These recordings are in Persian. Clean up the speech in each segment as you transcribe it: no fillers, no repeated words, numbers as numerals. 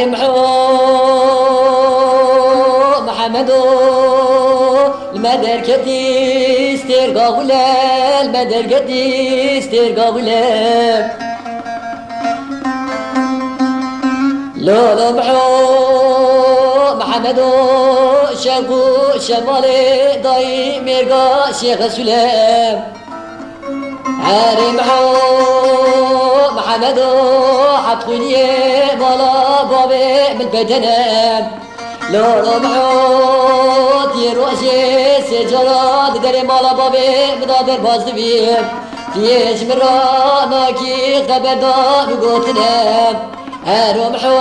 محو محمد المدر كدي استرقا غلا المدر كدي استرقا غلا لولو محو محمد شاقو شمالي داي ميرقا شيخ سلام عاري محو محمد حطوني مالا بابي من بدنام لولو محو تيروشي سجرات داري مالا بابي مدادر بازدبيم تيش مراناكي خبردان وقوتنام هارو محو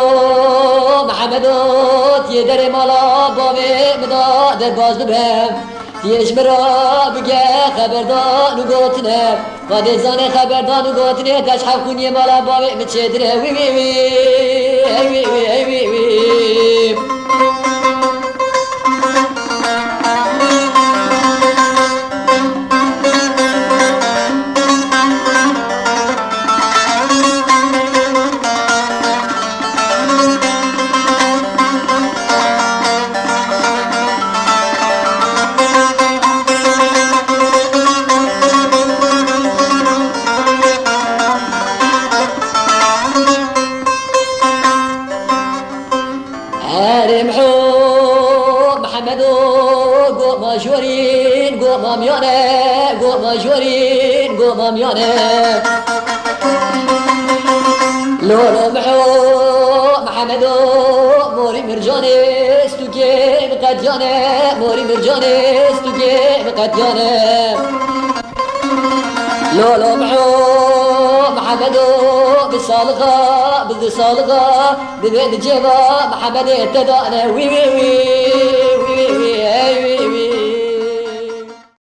محمد تيداري مالا بابي مدادر بازدبيم تيش مرا بگه خبردان و گوتنه قادی زانه خبردان و گوتنه تشحب کنی مالا باوی مچدره وی وی وی وی وی وی وی محو محمد قوم مجورين قوم ميانه قوم مجورين قوم ميانه لولو محو محمد موري مرجاني استوكي بقديانه موري مرجاني استوكي بقديانه لولو محو محمد بالصالغة بالصالغة ببيت جيبا محمد اتدانا وي وي وي